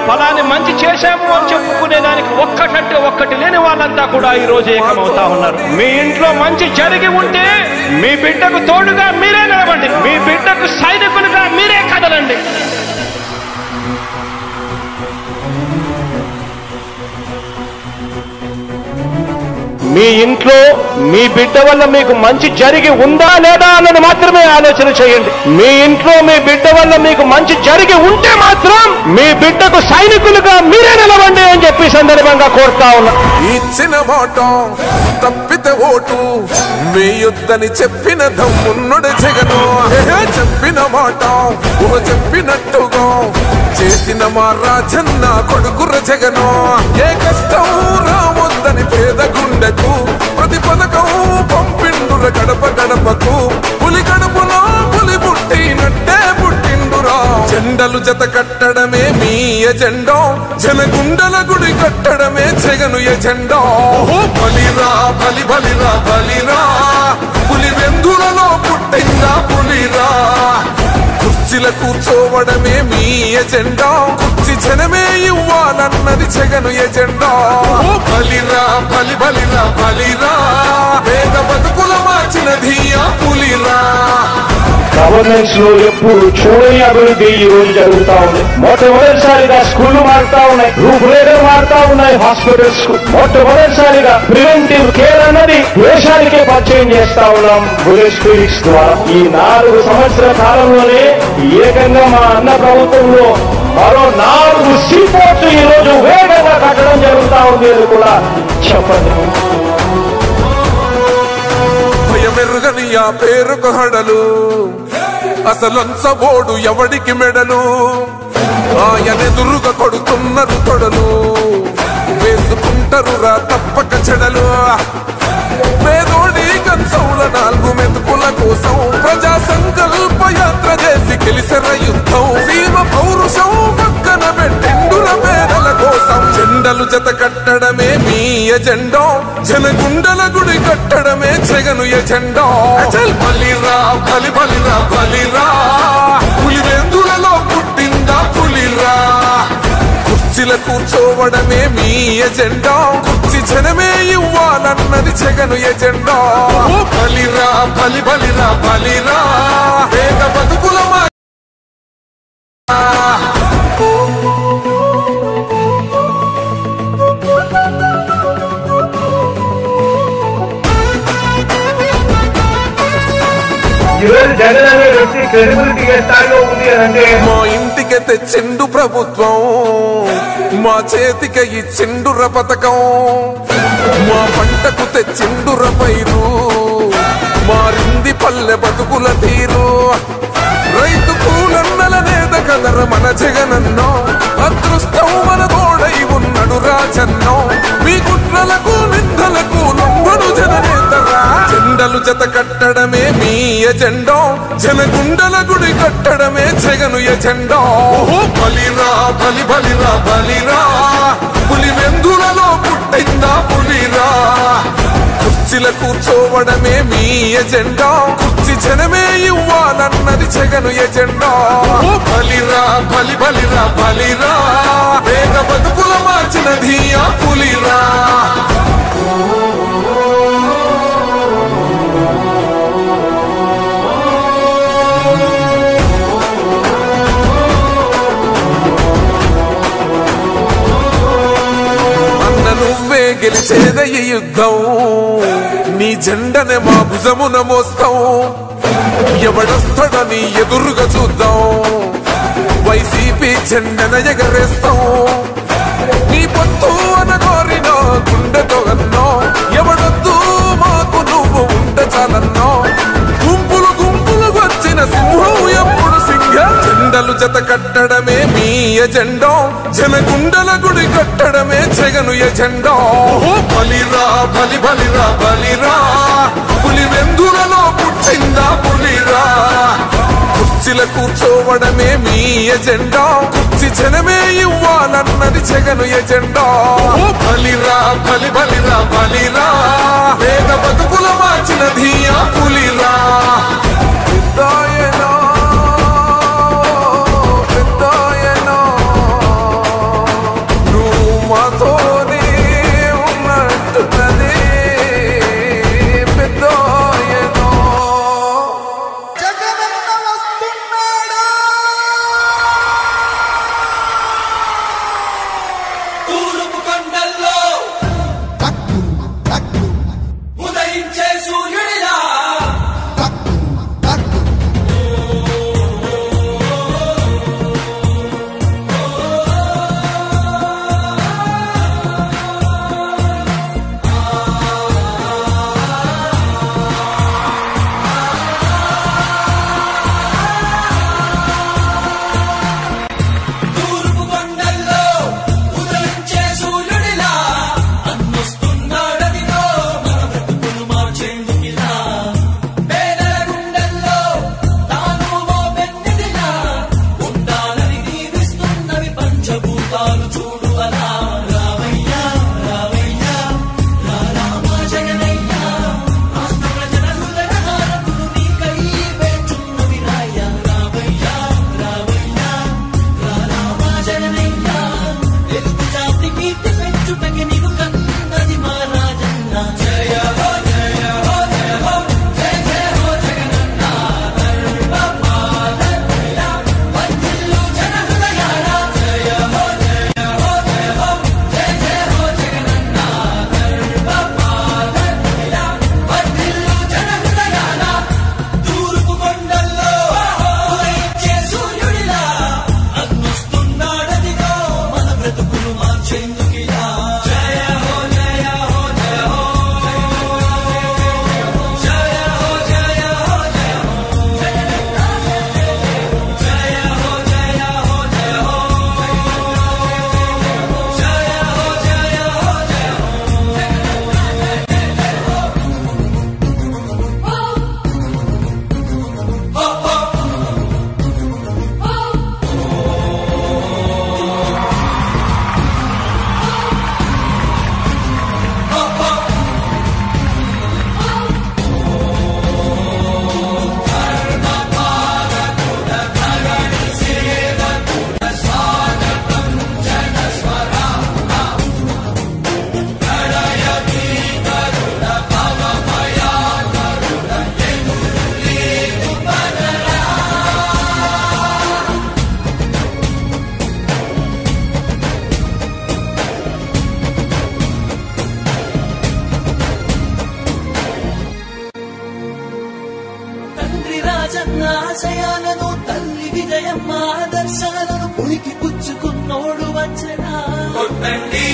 ఫలాన్ని మంచి చేశాము అని చెప్పుకునేదానికి ఒక్కటంటే ఒక్కటి లేని వాళ్ళంతా కూడా ఈ రోజు ఏకమవుతా ఉన్నారు. మీ ఇంట్లో మంచి జరిగి ఉంటే మీ బిడ్డకు తోడుగా మీరే నిలబండి, మీ బిడ్డకు సైనికులుగా మీరే కదలండి. మీ ఇంట్లో మీ బిడ్డ వల్ల మీకు మంచి జరిగి ఉందా లేదా అన్నది మాత్రమే ఆలోచన చేయండి. మీ ఇంట్లో మీ బిడ్డ వల్ల మీకు మంచి జరిగి ఉంటే మాత్రం మీ బిడ్డకు సైనికులుగా మీరే నిలవండి అని చెప్పి సందర్భంగా కోరుతా ఉన్నా. ఇచ్చిన మాట తప్పితే ఓటు వేయొద్దని చెప్పిన దమ్మున్నడు జగను. చెప్పిన మాట చెప్పినట్టుగా చేసిన మా రాజన్న కొడుకుర జగను. ఏ కష్టం రావద్దని పేద గుండెకు ప్రతి పథకం పంపిండుర గడప గడపకు. పులి గడపలో పులి పుట్టినట్టే పుట్టిండురా. జెండలు జత కట్టడమే మీ ఎజెండా, జనగుండల గుడి కట్టడమే జగను ఎజెండా. బలిరా బలి బలిరా బలిరా, పులి వెందులలో పుట్టిందా పులిరా. కుర్చీల కూర్చోవడమే మీ ఎజెండా, కుర్చీ జనమే ఇవ్వాలన్నది జగను ఎజెండా. బలిరా బలి బలిరా బలిరా, పేద బతుకుల మార్చినది ఆ పులిరా. గవర్నెన్స్ లో ఎప్పుడు చూడని అభివృద్ధి ఈ రోజు జరుగుతా ఉంది. మొట్టమొదటిసారిగా స్కూళ్లు మారుతా ఉన్నాయి, రూపురేఖలు మారుతా ఉన్నాయి. హాస్పిటల్స్ మొట్టమొదటిసారిగా ప్రివెంటివ్ కేర్ అన్నది దేశానికే పరిచయం చేస్తా ఉన్నాం బుల్లెట్ క్లినిక్స్ ద్వారా. ఈ 4 సంవత్సరాల కాలంలోనే ఏకంగా మా అన్న ప్రభుత్వంలో మరో 4 సీపోర్ట్స్ ఈ రోజు వేగంగా కట్టడం జరుగుతా ఉంది అని కూడా చెప్పండి. భయమెరుగని ఆ పేరుకు హడలు, అసలంచబోడు ఎవడికి మెడలు. ఆయనెదురుగా కొడుతున్నారు తొడలు, వేసుకుంటారు రా తప్పక చెడలు. పేదోడి కంచంల 4 మెతుకుల కోసం ప్రజా సంకల్ప యాత్ర చేసి గెలిసెర యుద్ధం. సీమ పౌరుషం పక్కన పెట్టిండుర పేదల కోసం. జెండలు జత కట్టడమే మీ ఎజెండా, జనగుండల గుడి కట్టడమే జగను ఎజెండా. బలిరా బలి బలిరా బలిరా, పులి వెందులలో పుట్టిందా పులిరా. కుర్చీల కూర్చోవడమే మీ ఎజెండా, కుర్చీ జనమే ఇవ్వాలన్నది జగను ఎజెండా. బలిరా బలి బలిరా బలిరా, పేద బతుకుల జగన్ అనే వ్యక్తి క్రెడిబిలిటీ ఏ స్థాయిలో ఉంది అంటే మా ఇంటికి తెచ్చిండు ప్రభుత్వం, మా చేతికి ఇచ్చిండుర పథకం. మా పంటకు తెచ్చిండుర పైరు, మారింది పల్లె బతుకుల తీరు. రైతు కూలన్నల నేత కదర మన జగనన్నో, అదృష్టం మన తోడై ఉన్నడు రాజన్నో. మీ కుట్రలకు నిందలకు లొంగడు జననేతరా. జెండలు జత కట్టడమే మీ ఎజెండా, జనగుండల గుడి కట్టడమే జగను ఎజెండా. బలిరా బలి బలిరా బలిరా, పులి వెందులలో పుట్టిందా పులిరా. కుర్చీల కూర్చోవడమే మీ ఎజెండా, కుర్చీ జనమే ఇవ్వాలన్నది జగను ఎజెండా. బలిరా బలి బలిరా బలిరా, పేద బతుకుల మార్చినది ఆ పులిరా. నువ్వే గెలిచేద ఈ యుద్ధం, నీ జెండనే మా భుజమున మోస్తాం. ఎవడొస్తాడని ఎదురుగా చూద్దాం, వైసీపీ జెండన ఎగరేస్తాం. నీ పొత్తు అనగోరిన గుండెతో అన్నో, ఎవడొద్దు మాకు నువ్వు ఉంటే చాలన్నో. గుంపులు గుంపులు వచ్చిన సింహం ఎప్పుడు సింహం. జెండలు జత కట్టడమే మీ ఎజెండా, జనగుండల గుడి కట్టడమే జగను ఎజెండా. బలిరా బలి బలిరా బలిరా, పులి వెందులలో పుట్టిందా పులిరా. కుర్చీల కూర్చోవడమే మీ ఎజెండా, కుర్చీ జనమే ఇవ్వాలన్నది జగను ఎజెండా. బలిరా బలి బలిరా బలిరా, పేద బతుకుల మార్చినది ఆ పులిరా. ఉనికి పుచ్చుకున్నోడు వచ్చనా కొట్టండి